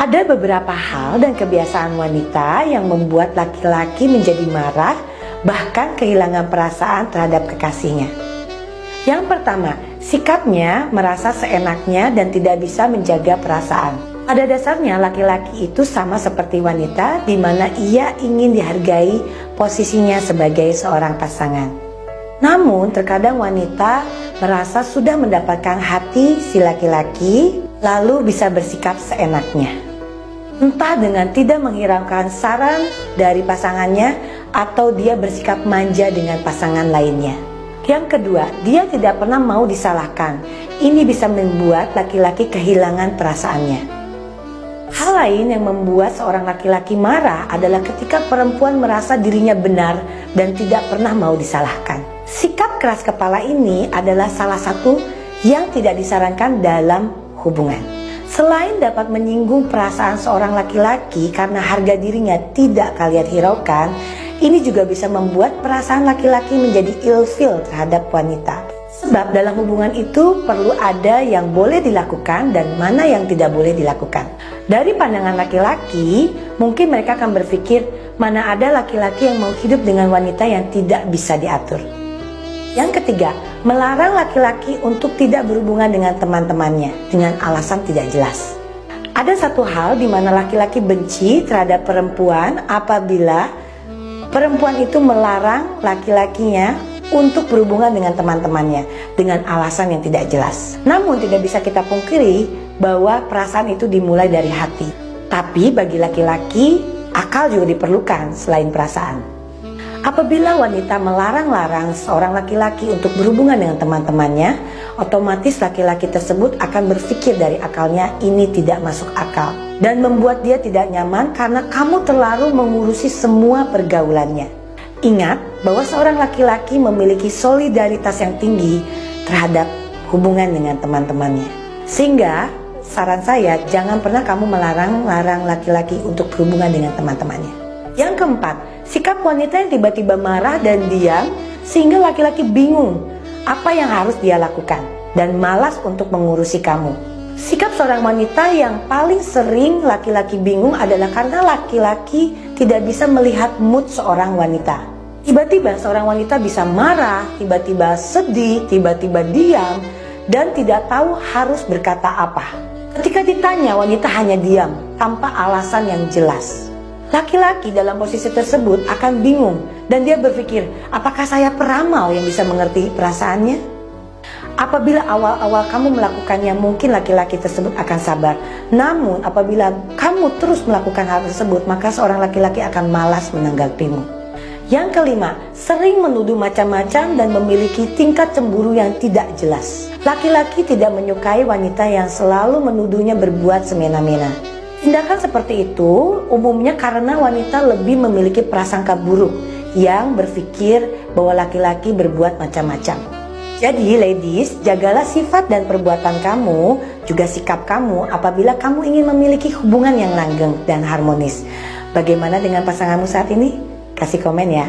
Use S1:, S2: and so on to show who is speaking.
S1: Ada beberapa hal dan kebiasaan wanita yang membuat laki-laki menjadi marah, bahkan kehilangan perasaan terhadap kekasihnya. Yang pertama, sikapnya merasa seenaknya dan tidak bisa menjaga perasaan. Pada dasarnya laki-laki itu sama seperti wanita, di mana ia ingin dihargai posisinya sebagai seorang pasangan. Namun terkadang wanita merasa sudah mendapatkan hati si laki-laki, lalu bisa bersikap seenaknya. Entah dengan tidak menghiraukan saran dari pasangannya atau dia bersikap manja dengan pasangan lainnya. Yang kedua, dia tidak pernah mau disalahkan. Ini bisa membuat laki-laki kehilangan perasaannya. Hal lain yang membuat seorang laki-laki marah adalah ketika perempuan merasa dirinya benar dan tidak pernah mau disalahkan. Sikap keras kepala ini adalah salah satu yang tidak disarankan dalam hubungan. Selain dapat menyinggung perasaan seorang laki-laki karena harga dirinya tidak kalian hiraukan, ini juga bisa membuat perasaan laki-laki menjadi ilfil terhadap wanita. Sebab dalam hubungan itu perlu ada yang boleh dilakukan dan mana yang tidak boleh dilakukan. Dari pandangan laki-laki, mungkin mereka akan berpikir mana ada laki-laki yang mau hidup dengan wanita yang tidak bisa diatur. Yang ketiga, melarang laki-laki untuk tidak berhubungan dengan teman-temannya dengan alasan tidak jelas. Ada satu hal di mana laki-laki benci terhadap perempuan apabila perempuan itu melarang laki-lakinya untuk berhubungan dengan teman-temannya dengan alasan yang tidak jelas. Namun tidak bisa kita pungkiri bahwa perasaan itu dimulai dari hati. Tapi bagi laki-laki, akal juga diperlukan selain perasaan. Apabila wanita melarang-larang seorang laki-laki untuk berhubungan dengan teman-temannya, otomatis laki-laki tersebut akan berpikir dari akalnya ini tidak masuk akal dan membuat dia tidak nyaman karena kamu terlalu mengurusi semua pergaulannya. Ingat bahwa seorang laki-laki memiliki solidaritas yang tinggi terhadap hubungan dengan teman-temannya. Sehingga saran saya, jangan pernah kamu melarang-larang laki-laki untuk berhubungan dengan teman-temannya. Yang keempat, sikap wanita yang tiba-tiba marah dan diam sehingga laki-laki bingung apa yang harus dia lakukan dan malas untuk mengurusi kamu. Sikap seorang wanita yang paling sering laki-laki bingung adalah karena laki-laki tidak bisa melihat mood seorang wanita. Tiba-tiba seorang wanita bisa marah, tiba-tiba sedih, tiba-tiba diam dan tidak tahu harus berkata apa. Ketika ditanya, wanita hanya diam tanpa alasan yang jelas. Laki-laki dalam posisi tersebut akan bingung dan dia berpikir, apakah saya peramal yang bisa mengerti perasaannya? Apabila awal-awal kamu melakukannya, mungkin laki-laki tersebut akan sabar. Namun apabila kamu terus melakukan hal tersebut, maka seorang laki-laki akan malas menanggapimu. Yang kelima, sering menuduh macam-macam dan memiliki tingkat cemburu yang tidak jelas. Laki-laki tidak menyukai wanita yang selalu menuduhnya berbuat semena-mena. Tindakan seperti itu umumnya karena wanita lebih memiliki prasangka buruk yang berpikir bahwa laki-laki berbuat macam-macam. Jadi ladies, jagalah sifat dan perbuatan kamu, juga sikap kamu apabila kamu ingin memiliki hubungan yang langgeng dan harmonis. Bagaimana dengan pasanganmu saat ini? Kasih komen ya.